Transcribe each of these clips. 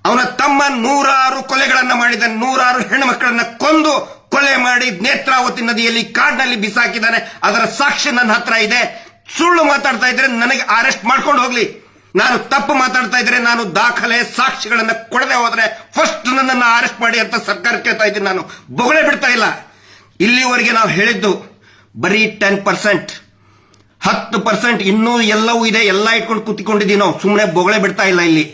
ಅವನ ತಮ್ಮ 100 ಕೊಲೆಗಳನ್ನ ಮಾಡಿದ, 100 ಹೆಣ್ಣುಮಕ್ಕಳನ್ನ ಕೊಂದು ಕೊಲೆ ಮಾಡಿ ನೇತ್ರಾವತಿ ನದಿಯಲ್ಲಿ ಕಾಡಿನಲ್ಲಿ ಬಿಸಾಕಿದ್ದಾನೆ. ಅದರ ಸಾಕ್ಷಿ ನನ್ನ ಹತ್ರ ಇದೆ. ಸುಳ್ಳು ಮಾತಾಡ್ತಾ ಇದ್ರೆ ನನಗೆ ಅರೆಸ್ಟ್ ಮಾಡ್ಕೊಂಡು ಹೋಗ್ಲಿ. ನಾನು ತಪ್ಪು ಮಾತಾಡ್ತಾ ಇದ್ರೆ, ನಾನು ದಾಖಲೆ ಸಾಕ್ಷಿಗಳನ್ನ ಕೊಡದೆ ಹೋದ್ರೆ ಫಸ್ಟ್ ನನ್ನನ್ನು ಅರೆಸ್ಟ್ ಮಾಡಿ ಅಂತ ಸರ್ಕಾರ ಕೇಳ್ತಾ ಇದ್ದೀನಿ. ನಾನು ಬೊಗಳೆ ಬಿಡ್ತಾ ಇಲ್ಲ. ಇಲ್ಲಿವರೆಗೆ ನಾವು ಹೇಳಿದ್ದು ಬರೀ 10%, 10% ಇನ್ನೂ ಎಲ್ಲವೂ ಇದೆ. ಎಲ್ಲ ಇಟ್ಕೊಂಡು ಕೂತ್ಕೊಂಡಿದ್ದೀವಿ ನಾವು. ಸುಮ್ಮನೆ ಬೊಗಳೆ ಬಿಡ್ತಾ ಇಲ್ಲ. ಇಲ್ಲಿ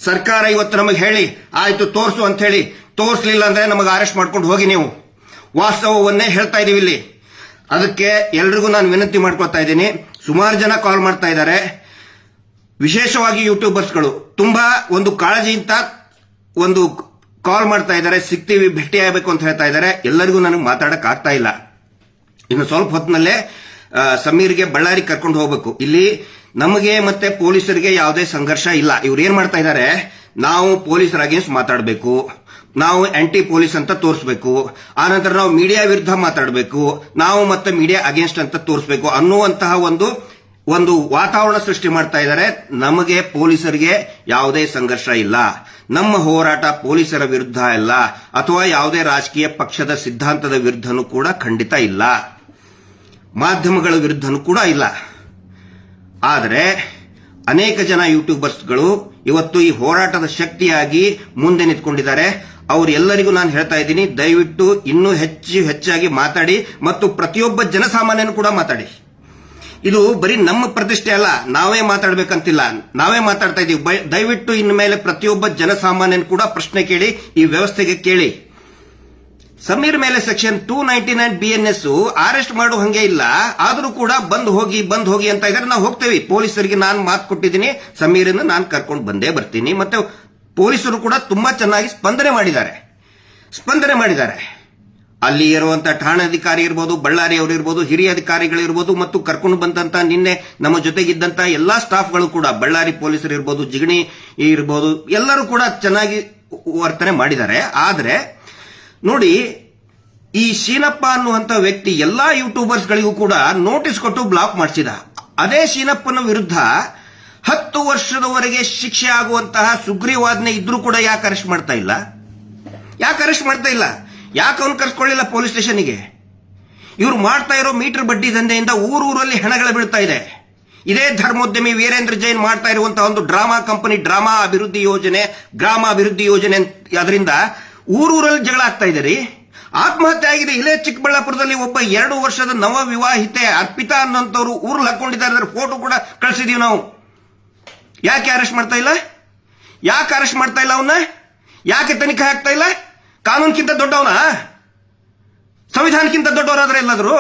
ಸರ್ಕಾರ ಇವತ್ತು ನಮಗೆ ಹೇಳಿ ಆಯ್ತು ತೋರಿಸು ಅಂತ ಹೇಳಿ, ತೋರಿಸಲಿಲ್ಲ ಅಂದ್ರೆ ನಮಗೆ ಅರೆಸ್ಟ್ ಮಾಡ್ಕೊಂಡು ಹೋಗಿ. ನೀವು ವಾಸ್ತವವನ್ನೇ ಹೇಳ್ತಾ ಇದೀವಿ ಇಲ್ಲಿ. ಅದಕ್ಕೆ ಎಲ್ರಿಗೂ ನಾನು ವಿನಂತಿ ಮಾಡ್ಕೊಳ್ತಾ ಇದ್ದೀನಿ. ಸುಮಾರು ಜನ ಕಾಲ್ ಮಾಡ್ತಾ ಇದ್ದಾರೆ, ವಿಶೇಷವಾಗಿ ಯೂಟ್ಯೂಬರ್ಸ್ಗಳು ತುಂಬಾ ಒಂದು ಕಾಳಜಿಯಿಂದ ಒಂದು ಕಾಲ್ ಮಾಡ್ತಾ ಇದ್ದಾರೆ. ಸಿಗ್ತೀವಿ, ಭೇಟಿ ಆಗಬೇಕು ಅಂತ ಹೇಳ್ತಾ ಇದ್ದಾರೆ. ಎಲ್ಲರಿಗೂ ನನಗೆ ಮಾತಾಡಕ್ ಆಗ್ತಾ ಇಲ್ಲ. ಇನ್ನು ಸ್ವಲ್ಪ ಹೊತ್ತಿನಲ್ಲೇ ಸಮೀರ್ಗೆ ಬಳ್ಳಾರಿ ಕರ್ಕೊಂಡು ಹೋಗ್ಬೇಕು. ಇಲ್ಲಿ ನಮಗೆ ಮತ್ತೆ ಪೊಲೀಸರಿಗೆ ಯಾವುದೇ ಸಂಘರ್ಷ ಇಲ್ಲ. ಇವ್ರು ಏನ್ ಮಾಡ್ತಾ ಇದ್ದಾರೆ, ನಾವು ಪೊಲೀಸರ ಅಗೇನ್ಸ್ಟ್ ಮಾತಾಡಬೇಕು, ನಾವು ಆಂಟಿ ಪೊಲೀಸ್ ಅಂತ ತೋರಿಸಬೇಕು, ಆನಂತರ ನಾವು ಮೀಡಿಯಾ ವಿರುದ್ಧ ಮಾತಾಡಬೇಕು, ನಾವು ಮತ್ತೆ ಮೀಡಿಯಾ ಅಗೇನ್ಸ್ಟ್ ಅಂತ ತೋರಿಸಬೇಕು ಅನ್ನುವಂತಹ ಒಂದು ವಾತಾವರಣ ಸೃಷ್ಟಿ ಮಾಡ್ತಾ ಇದ್ದಾರೆ. ನಮಗೆ ಪೊಲೀಸರಿಗೆ ಯಾವುದೇ ಸಂಘರ್ಷ ಇಲ್ಲ. ನಮ್ಮ ಹೋರಾಟ ಪೊಲೀಸರ ವಿರುದ್ಧ ಇಲ್ಲ, ಅಥವಾ ಯಾವುದೇ ರಾಜಕೀಯ ಪಕ್ಷದ ಸಿದ್ಧಾಂತದ ವಿರುದ್ಧನೂ ಕೂಡ ಖಂಡಿತ ಇಲ್ಲ, ಮಾಧ್ಯಮಗಳ ವಿರುದ್ಧನೂ ಕೂಡ ಇಲ್ಲ. ಆದರೆ ಅನೇಕ ಜನ ಯೂಟ್ಯೂಬರ್ಸ್ಗಳು ಇವತ್ತು ಈ ಹೋರಾಟದ ಶಕ್ತಿಯಾಗಿ ಮುಂದೆ ನಿಂತ್ಕೊಂಡಿದ್ದಾರೆ. ಅವರೆಲ್ಲರಿಗೂ ನಾನು ಹೇಳ್ತಾ ಇದ್ದೀನಿ, ದಯವಿಟ್ಟು ಇನ್ನೂ ಹೆಚ್ಚಾಗಿ ಮಾತಾಡಿ ಮತ್ತು ಪ್ರತಿಯೊಬ್ಬ ಜನಸಾಮಾನ್ಯನೂ ಕೂಡ ಮಾತಾಡಿ. ಇದು ಬರೀ ನಮ್ಮ ಪ್ರತಿಷ್ಠೆ ಅಲ್ಲ, ನಾವೇ ಮಾತಾಡಬೇಕಂತಿಲ್ಲ, ನಾವೇ ಮಾತಾಡ್ತಾ ಇದೀವಿ. ದಯವಿಟ್ಟು ಇನ್ನು ಮೇಲೆ ಪ್ರತಿಯೊಬ್ಬ ಜನಸಾಮಾನ್ಯನು ಕೂಡ ಪ್ರಶ್ನೆ ಕೇಳಿ, ಈ ವ್ಯವಸ್ಥೆಗೆ ಕೇಳಿ. ಸಮೀರ್ ಮೇಲೆ ಸೆಕ್ಷನ್ 299 BNS ಅರೆಸ್ಟ್ ಮಾಡೋ ಹಂಗೆ ಇಲ್ಲ, ಆದರೂ ಕೂಡ ಬಂದ್ ಹೋಗಿ ಅಂತ ಇದ್ದಾರೆ. ನಾವು ಹೋಗ್ತೇವೆ. ಪೊಲೀಸರಿಗೆ ನಾನು ಮಾತು ಕೊಟ್ಟಿದ್ದೀನಿ, ಸಮೀರನ್ನು ನಾನು ಕರ್ಕೊಂಡು ಬಂದೇ ಬರ್ತೀನಿ. ಮತ್ತೆ ಪೊಲೀಸರು ಕೂಡ ತುಂಬಾ ಚೆನ್ನಾಗಿ ಸ್ಪಂದನೆ ಮಾಡಿದ್ದಾರೆ. ಅಲ್ಲಿ ಇರುವಂತ ಠಾಣಾಧಿಕಾರಿ ಇರ್ಬೋದು, ಬಳ್ಳಾರಿ ಅವರು ಇರ್ಬೋದು, ಹಿರಿಯ ಅಧಿಕಾರಿಗಳು ಇರ್ಬೋದು, ಮತ್ತು ಕರ್ಕೊಂಡು ಬಂದಂತ ನಿನ್ನೆ ನಮ್ಮ ಜೊತೆಗಿದ್ದಂತ ಎಲ್ಲಾ ಸ್ಟಾಫ್ಗಳು ಕೂಡ, ಬಳ್ಳಾರಿ ಪೊಲೀಸರು ಇರ್ಬೋದು, ಜಿಗಣಿ ಇರ್ಬೋದು, ಎಲ್ಲರೂ ಕೂಡ ಚೆನ್ನಾಗಿ ವರ್ತನೆ ಮಾಡಿದ್ದಾರೆ. ಆದ್ರೆ ನೋಡಿ, ಈ ಶೀನಪ್ಪ ಅನ್ನುವಂತ ವ್ಯಕ್ತಿ ಎಲ್ಲಾ ಯೂಟ್ಯೂಬರ್ಸ್ಗಳಿಗೂ ಕೂಡ ನೋಟಿಸ್ ಕೊಟ್ಟು ಬ್ಲಾಕ್ ಮಾಡಿಸಿದ. ಅದೇ ಶೀನಪ್ಪನ ವಿರುದ್ಧ 10 ವರ್ಷದವರೆಗೆ ಶಿಕ್ಷೆ ಆಗುವಂತಹ ಸುಗ್ರೀವಾಜ್ಞೆ ಇದ್ರೂ ಕೂಡ ಯಾಕೆ ಅರೆಸ್ಟ್ ಮಾಡ್ತಾ ಇಲ್ಲ? ಯಾಕೆ ಅವನು ಕರ್ಸ್ಕೊಳ್ಳಿಲ್ಲ ಪೊಲೀಸ್ ಸ್ಟೇಷನ್ಗೆ? ಇವರು ಮಾಡ್ತಾ ಇರೋ ಮೀಟರ್ ಬಡ್ಡಿ ದಂಧೆಯಿಂದ ಊರೂರಲ್ಲಿ ಹೆಣಗಳು ಬೀಳ್ತಾ ಇದೆ. ಇದೇ ಧರ್ಮೋದ್ಯಮಿ ವೀರೇಂದ್ರ ಜೈನ್ ಮಾಡ್ತಾ ಇರುವಂತಹ ಒಂದು ಡ್ರಾಮಾ ಕಂಪನಿ, ಗ್ರಾಮ ಅಭಿವೃದ್ಧಿ ಯೋಜನೆ, ಅದರಿಂದ ಊರೂರಲ್ಲಿ ಜಗಳ ಆಗ್ತಾ ಇದೆ ರೀ. ಆತ್ಮಹತ್ಯೆ ಆಗಿದೆ. ಇಲ್ಲೇ ಚಿಕ್ಕಬಳ್ಳಾಪುರದಲ್ಲಿ ಒಬ್ಬ 2 ವರ್ಷದ ನವ ವಿವಾಹಿತೆ ಅರ್ಪಿತಾ ಅನ್ನೋಂಥವ್ರು ಊರಲ್ಲಿ ಹಾಕೊಂಡಿದ್ದಾರೆ. ಅದರ ಫೋಟೋ ಕೂಡ ಕಳಿಸಿದೀವಿ ನಾವು. ಯಾಕೆ ಅರೆಸ್ಟ್ ಮಾಡ್ತಾ ಇಲ್ಲ ಅವನ್ನ? ಯಾಕೆ ತನಿಖೆ ಆಗ್ತಾ ಇಲ್ಲ? ಕಾನೂನಿಗಿಂತ ದೊಡ್ಡವನ? ಸಂವಿಧಾನಕ್ಕಿಂತ ದೊಡ್ಡವರಾದ್ರೆ ಎಲ್ಲಾದ್ರು?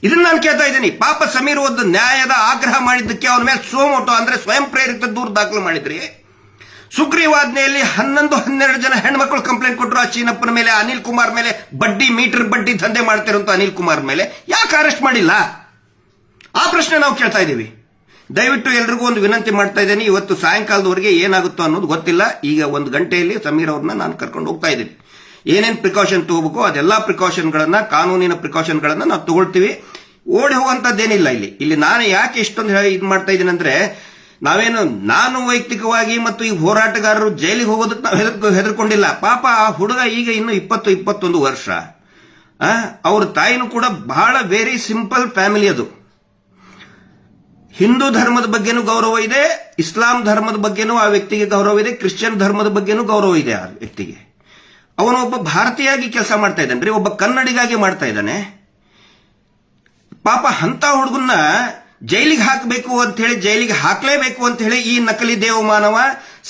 ಇದನ್ನ ನಾನು ಕೇಳ್ತಾ ಇದ್ದೀನಿ. ಪಾಪ ಸಮೀರ್ ಒಂದು ನ್ಯಾಯದ ಆಗ್ರಹ ಮಾಡಿದ್ದಕ್ಕೆ ಅವನ ಮೇಲೆ ಸೋಮೋಟೋ ಅಂದ್ರೆ ಸ್ವಯಂ ಪ್ರೇರಿತ ದೂರು ದಾಖಲು ಮಾಡಿದ್ರಿ. ಸುಗ್ರೀವಾಜ್ಞೆಯಲ್ಲಿ 11-12 ಜನ ಹೆಣ್ಮಕ್ಳು ಕಂಪ್ಲೇಂಟ್ ಕೊಟ್ಟರು ಆ ಚೀನಪ್ಪನ ಮೇಲೆ, ಅನಿಲ್ ಕುಮಾರ್ ಮೇಲೆ, ಮೀಟರ್ ಬಡ್ಡಿ ದಂಧೆ ಮಾಡ್ತಿರುವಂತ ಅನಿಲ್ ಕುಮಾರ್ ಮೇಲೆ ಯಾಕೆ ಅರೆಸ್ಟ್ ಮಾಡಿಲ್ಲ? ಆ ಪ್ರಶ್ನೆ ನಾವು ಕೇಳ್ತಾ ಇದ್ದೀವಿ. ದಯವಿಟ್ಟು ಎಲ್ರಿಗೂ ಒಂದು ವಿನಂತಿ ಮಾಡ್ತಾ ಇದ್ದೀನಿ. ಇವತ್ತು ಸಾಯಂಕಾಲದವರೆಗೆ ಏನಾಗುತ್ತೋ ಅನ್ನೋದು ಗೊತ್ತಿಲ್ಲ. ಈಗ 1 ಗಂಟೆಯಲ್ಲಿ ಸಮೀರ್ ಅವ್ರನ್ನ ನಾನು ಕರ್ಕೊಂಡು ಹೋಗ್ತಾ ಇದ್ದೀನಿ. ಏನೇನು ಪ್ರಿಕಾಷನ್ ತಗೋಬೇಕು ಅದೆಲ್ಲಾ ಪ್ರಿಕಾಷನ್ಗಳನ್ನ, ಕಾನೂನಿನ ಪ್ರಿಕಾಷನ್ಗಳನ್ನ ನಾವು ತಗೊಳ್ತೀವಿ. ಓಡಿ ಹೋಗುವಂತದ್ದೇನಿಲ್ಲ ಇಲ್ಲಿ. ನಾನು ಯಾಕೆ ಇಷ್ಟೊಂದು ಇದು ಮಾಡ್ತಾ ಇದ್ದೀನಿ ಅಂದ್ರೆ, ನಾನು ವೈಯಕ್ತಿಕವಾಗಿ ಮತ್ತು ಈ ಹೋರಾಟಗಾರರು ಜೈಲಿಗೆ ಹೋಗೋದಕ್ಕೆ ನಾವು ಹೆದರ್ಕೊಂಡಿಲ್ಲ. ಪಾಪ ಆ ಹುಡುಗ ಈಗ ಇನ್ನು 20-21 ವರ್ಷ. ಅವ್ರ ತಾಯಿನೂ ಕೂಡ ಬಹಳ ವೆರಿ ಸಿಂಪಲ್ ಫ್ಯಾಮಿಲಿ. ಅದು ಹಿಂದೂ ಧರ್ಮದ ಬಗ್ಗೆನೂ ಗೌರವ ಇದೆ, ಇಸ್ಲಾಂ ಧರ್ಮದ ಬಗ್ಗೆನೂ ಆ ವ್ಯಕ್ತಿಗೆ ಗೌರವ ಇದೆ, ಕ್ರಿಶ್ಚಿಯನ್ ಧರ್ಮದ ಬಗ್ಗೆನೂ ಗೌರವ ಇದೆ ಆ ವ್ಯಕ್ತಿಗೆ. ಅವನು ಒಬ್ಬ ಭಾರತೀಯಾಗಿ ಕೆಲಸ ಮಾಡ್ತಾ ಇದ್ದಾನೆ, ಒಬ್ಬ ಕನ್ನಡಿಗಾಗಿ ಮಾಡ್ತಾ ಇದ್ದಾನೆ. ಪಾಪ ಅಂತ ಹುಡುಗನ್ನ ಜೈಲಿಗೆ ಹಾಕಬೇಕು ಅಂತ ಹೇಳಿ, ಜೈಲಿಗೆ ಹಾಕಲೇಬೇಕು ಅಂತ ಹೇಳಿ ಈ ನಕಲಿ ದೇವಮಾನವ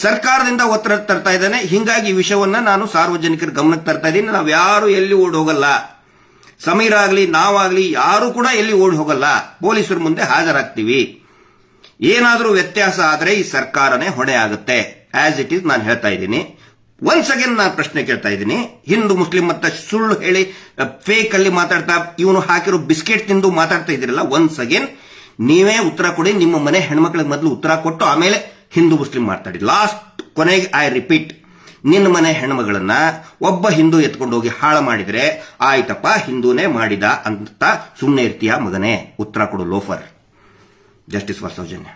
ಸರ್ಕಾರದಿಂದ ಒತ್ತಡ ತರ್ತಾ ಇದ್ದಾನೆ. ಹಿಂಗಾಗಿ ಈ ವಿಷಯವನ್ನ ನಾನು ಸಾರ್ವಜನಿಕರ ಗಮನಕ್ಕೆ ತರ್ತಾ ಇದ್ದೀನಿ. ನಾವು ಯಾರು ಎಲ್ಲಿ ಓಡಿ ಹೋಗಲ್ಲ. ಸಮೀರ್ ಆಗ್ಲಿ, ನಾವಾಗ್ಲಿ ಯಾರು ಕೂಡ ಎಲ್ಲಿ ಓಡಿ ಹೋಗಲ್ಲ. ಪೊಲೀಸರ ಮುಂದೆ ಹಾಜರಾಗ್ತೀವಿ. ಏನಾದರೂ ವ್ಯತ್ಯಾಸ ಆದ್ರೆ ಈ ಸರ್ಕಾರನೇ ಹೊಣೆ ಆಗುತ್ತೆ. ಆಸ್ ಇಟ್ ಈಸ್ ನಾನು ಹೇಳ್ತಾ ಇದ್ದೀನಿ. ಒನ್ಸ್ ಅಗೇನ್ ನಾನು ಪ್ರಶ್ನೆ ಕೇಳ್ತಾ ಇದ್ದೀನಿ. ಹಿಂದೂ ಮುಸ್ಲಿಂ ಮತ್ತೆ ಸುಳ್ಳು ಹೇಳಿ ಫೇಕ್ ಅಲ್ಲಿ ಮಾತಾಡ್ತಾ, ಇವನು ಹಾಕಿರೋ ಬಿಸ್ಕೆಟ್ ತಿಂದು ಮಾತಾಡ್ತಾ ಇದ್ದೀರಲ್ಲ, ಒನ್ಸ್ ಅಗೇನ್ ನೀವೇ ಉತ್ತರ ಕೊಡಿ. ನಿಮ್ಮ ಮನೆ ಹೆಣ್ಮಕ್ಳಿಗೆ ಮೊದಲು ಉತ್ತರ ಕೊಟ್ಟು ಆಮೇಲೆ ಹಿಂದೂ ಮುಸ್ಲಿಂ ಮಾತಾಡಿ. ಲಾಸ್ಟ್ ಕೊನೆಗೆ ಐ ರಿಪೀಟ್, ನಿನ್ನ ಮನೆ ಹೆಣ್ಮಗಳನ್ನ ಒಬ್ಬ ಹಿಂದೂ ಎತ್ಕೊಂಡು ಹೋಗಿ ಹಾಳು ಮಾಡಿದ್ರೆ ಆಯ್ತಪ್ಪ, ಹಿಂದೂನೇ ಮಾಡಿದ ಅಂತ ಸುಮ್ಮನೆ ಇರ್ತೀಯ ಮಗನೇ? ಉತ್ತರ ಕೊಡು ಲೋಫರ್. Justice for Soujanya.